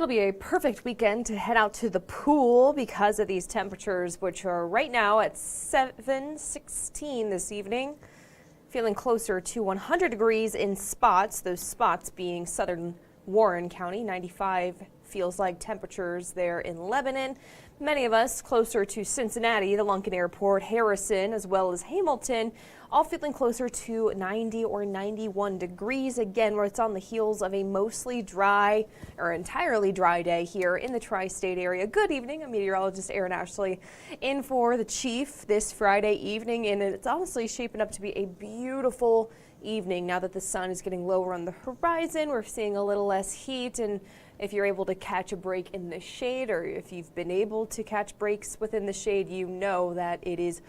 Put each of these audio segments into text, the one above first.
it'll be a perfect weekend to head out to the pool because of these temperatures, which are right now at 7:16 this evening. Feeling closer to 100 degrees in spots, those spots being southern Warren County. 95 feels like temperatures there in Lebanon. Many of us closer to Cincinnati, the Lunken Airport, Harrison, as well as Hamilton, all feeling closer to 90 or 91 degrees. Again, where it's on the heels of a mostly dry or entirely dry day here in the tri-state area. Good evening. I'm meteorologist Erin Ashley in for the chief this Friday evening, and it's honestly shaping up to be a beautiful evening now that the sun is getting lower on the horizon. We're seeing a little less heat, and if you're able to catch a break in the shade, or if you've been able to catch breaks within the shade, you know that it is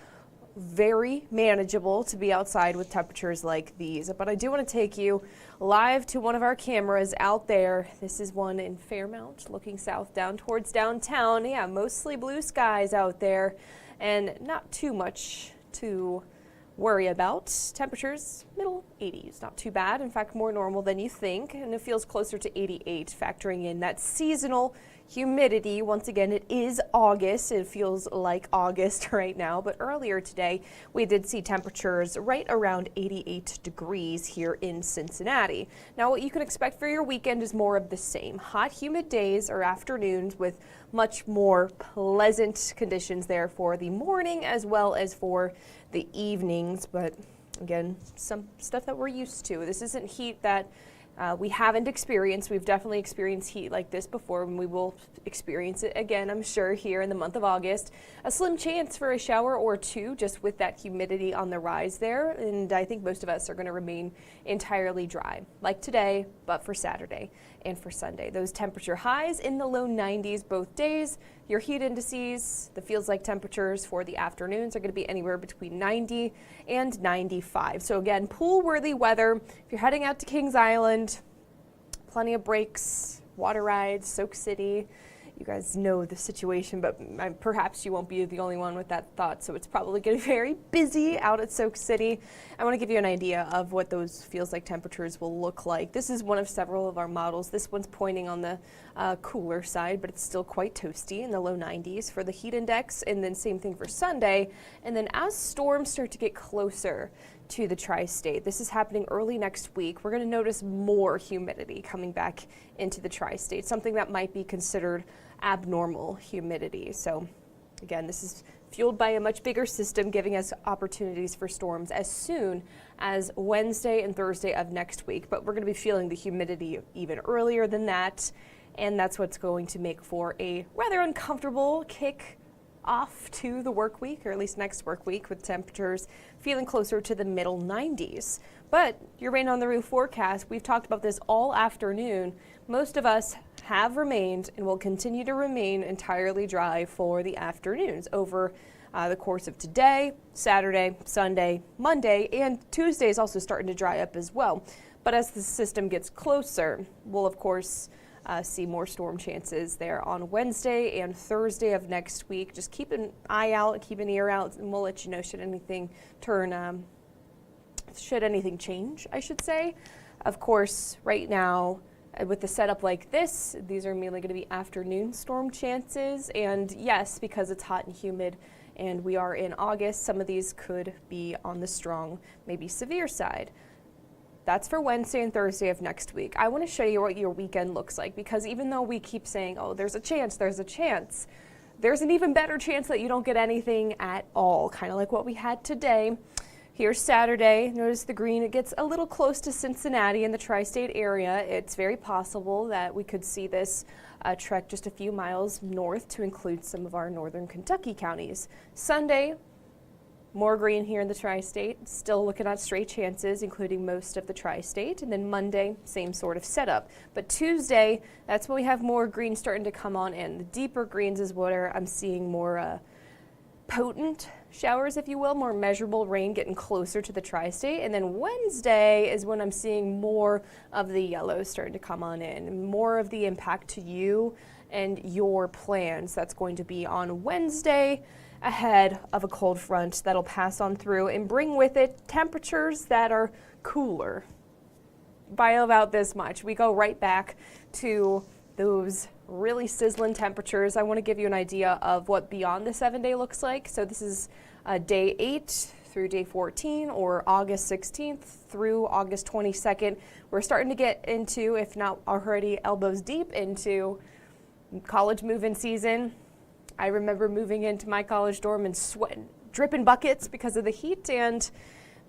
very manageable to be outside with temperatures like these. But I do want to take you live to one of our cameras out there. This is one in Fairmount, looking south down towards downtown. Yeah, mostly blue skies out there and not too much to worry about. Temperatures middle 80s, not too bad. In fact, more normal than you think, and it feels closer to 88, factoring in that seasonal humidity. Once again, it is August. It feels like August right now, but earlier today we did see temperatures right around 88 degrees here in Cincinnati. Now, what you can expect for your weekend is more of the same. Hot, humid days or afternoons with much more pleasant conditions there for the morning as well as for the evenings. But again, some stuff that we're used to. This isn't heat that we haven't experienced. We've definitely experienced heat like this before, and we will experience it again, I'm sure, here in the month of August. A slim chance for a shower or two just with that humidity on the rise there, and I think most of us are going to remain entirely dry, like today, but for Saturday and for Sunday. Those temperature highs in the low 90s both days. Your heat indices, the feels like temperatures for the afternoons are going to be anywhere between 90 and 95. So again, pool-worthy weather. If you're heading out to Kings Island, plenty of breaks, water rides, Soak City. You guys know the situation, but perhaps you won't be the only one with that thought. So it's probably getting very busy out at Soak City. I want to give you an idea of what those feels like temperatures will look like. This is one of several of our models. This one's pointing on the cooler side, but it's still quite toasty in the low 90s for the heat index. And then same thing for Sunday. And then as storms start to get closer to the tri-state, this is happening early next week, we're going to notice more humidity coming back into the tri-state, something that might be considered abnormal humidity. So again, this is fueled by a much bigger system, giving us opportunities for storms as soon as Wednesday and Thursday of next week. But we're going to be feeling the humidity even earlier than that, and that's what's going to make for a rather uncomfortable kick off to the work week, or at least next work week, with temperatures feeling closer to the middle 90s. But your rain on the roof forecast, we've talked about this all afternoon. Most of us have remained and will continue to remain entirely dry for the afternoons over the course of today, Saturday, Sunday, Monday, and Tuesday is also starting to dry up as well. But as the system gets closer, we'll of course see more storm chances there on Wednesday and Thursday of next week. Just keep an eye out, keep an ear out, and we'll let you know should anything change, I should say. Of course, right now, with the setup like this, these are mainly going to be afternoon storm chances. And yes, because it's hot and humid and we are in August, some of these could be on the strong, maybe severe side. That's for Wednesday and Thursday of next week. I want to show you what your weekend looks like, because even though we keep saying, oh, there's a chance, there's an even better chance that you don't get anything at all, kind of like what we had today. Here's Saturday. Notice the green, it gets a little close to Cincinnati in the tri-state area. It's very possible that we could see this trek just a few miles north to include some of our northern Kentucky counties. Sunday, more green here in the tri-state, still looking at straight chances, including most of the tri-state. And then Monday, same sort of setup. But Tuesday, that's when we have more green starting to come on in. The deeper greens is where I'm seeing more potent showers, if you will, more measurable rain getting closer to the tri-state. And then Wednesday is when I'm seeing more of the yellows starting to come on in, more of the impact to you and your plans. That's going to be on Wednesday, ahead of a cold front that'll pass on through and bring with it temperatures that are cooler by about this much. We go right back to those really sizzling temperatures. I want to give you an idea of what beyond the 7-day looks like. So this is day 8 through day 14, or August 16th through August 22nd. We're starting to get into, if not already elbows deep into, college move-in season. I remember moving into my college dorm and sweating, dripping buckets because of the heat, and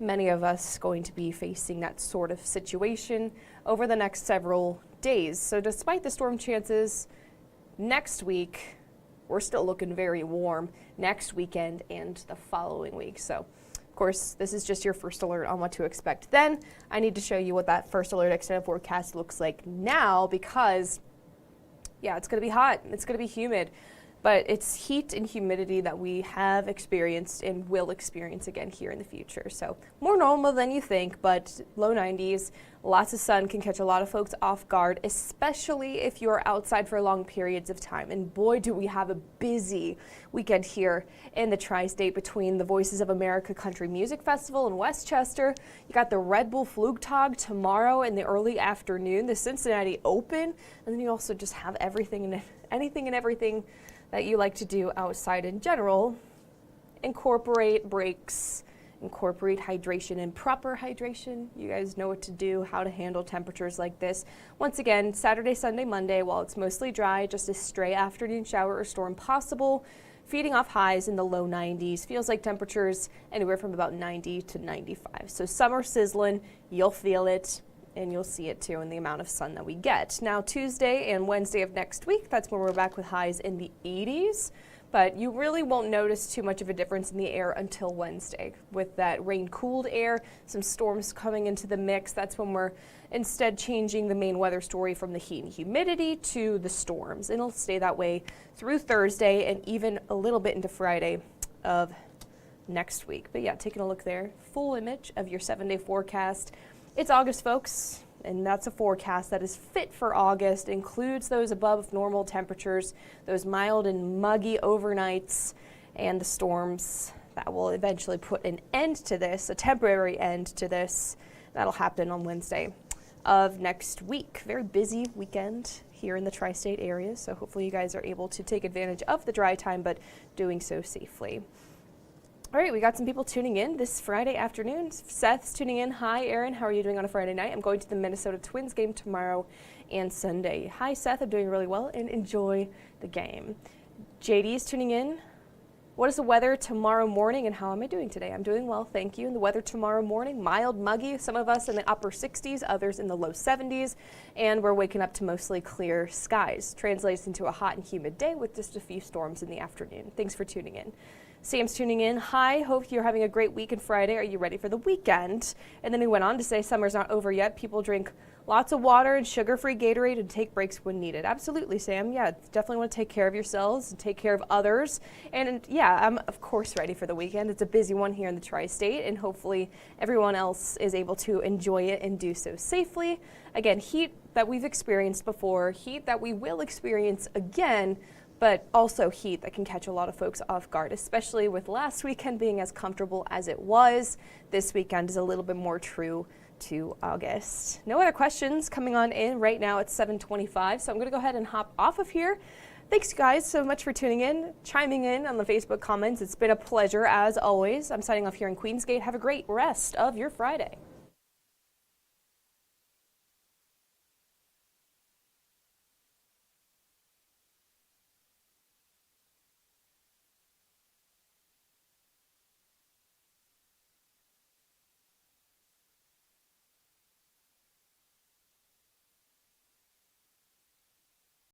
many of us going to be facing that sort of situation over the next several days. So despite the storm chances next week, we're still looking very warm next weekend and the following week. So of course, this is just your first alert on what to expect. Then I need to show you what that first alert extended forecast looks like now, because yeah, it's going to be hot, it's going to be humid, but it's heat and humidity that we have experienced and will experience again here in the future. So more normal than you think, but low 90s, lots of sun can catch a lot of folks off guard, especially if you're outside for long periods of time. And boy, do we have a busy weekend here in the tri-state between the Voices of America Country Music Festival in Westchester. You got the Red Bull Flugtag tomorrow in the early afternoon, the Cincinnati Open, and then you also just have anything and everything that you like to do outside in general. Incorporate breaks, incorporate hydration and proper hydration. You guys know what to do, how to handle temperatures like this. Once again, Saturday, Sunday, Monday, while it's mostly dry, just a stray afternoon shower or storm possible. Feeding off highs in the low 90s. Feels like temperatures anywhere from about 90 to 95. So summer sizzling, you'll feel it, and you'll see it too in the amount of sun that we get. Now Tuesday and Wednesday of next week, that's when we're back with highs in the 80s. But you really won't notice too much of a difference in the air until Wednesday. With that rain-cooled air, some storms coming into the mix, that's when we're instead changing the main weather story from the heat and humidity to the storms. And it'll stay that way through Thursday and even a little bit into Friday of next week. But yeah, taking a look there, full image of your 7-day forecast. It's August, folks, and that's a forecast that is fit for August. It includes those above normal temperatures, those mild and muggy overnights, and the storms that will eventually put an end to this, a temporary end to this. That'll happen on Wednesday of next week. Very busy weekend here in the tri-state area, so hopefully you guys are able to take advantage of the dry time, but doing so safely. All right, we got some people tuning in this Friday afternoon. Seth's tuning in. Hi, Erin. How are you doing on a Friday night? I'm going to the Minnesota Twins game tomorrow and Sunday. Hi, Seth. I'm doing really well and enjoy the game. JD is tuning in. What is the weather tomorrow morning and how am I doing today? I'm doing well, thank you. And the weather tomorrow morning, mild, muggy, some of us in the upper 60s, others in the low 70s, and we're waking up to mostly clear skies. Translates into a hot and humid day with just a few storms in the afternoon. Thanks for tuning in. Sam's tuning in. Hi, hope you're having a great week and Friday. Are you ready for the weekend? And then he went on to say summer's not over yet. People drink lots of water and sugar-free Gatorade and take breaks when needed. Absolutely, Sam. Yeah, definitely want to take care of yourselves and take care of others. And yeah, I'm of course ready for the weekend. It's a busy one here in the tri-state, and hopefully everyone else is able to enjoy it and do so safely. Again, heat that we've experienced before, heat that we will experience again, but also heat that can catch a lot of folks off guard, especially with last weekend being as comfortable as it was. This weekend is a little bit more true to August. No other questions coming on in right now at 7:25, so I'm going to go ahead and hop off of here. Thanks, guys, so much for tuning in, chiming in on the Facebook comments. It's been a pleasure, as always. I'm signing off here in Queensgate. Have a great rest of your Friday.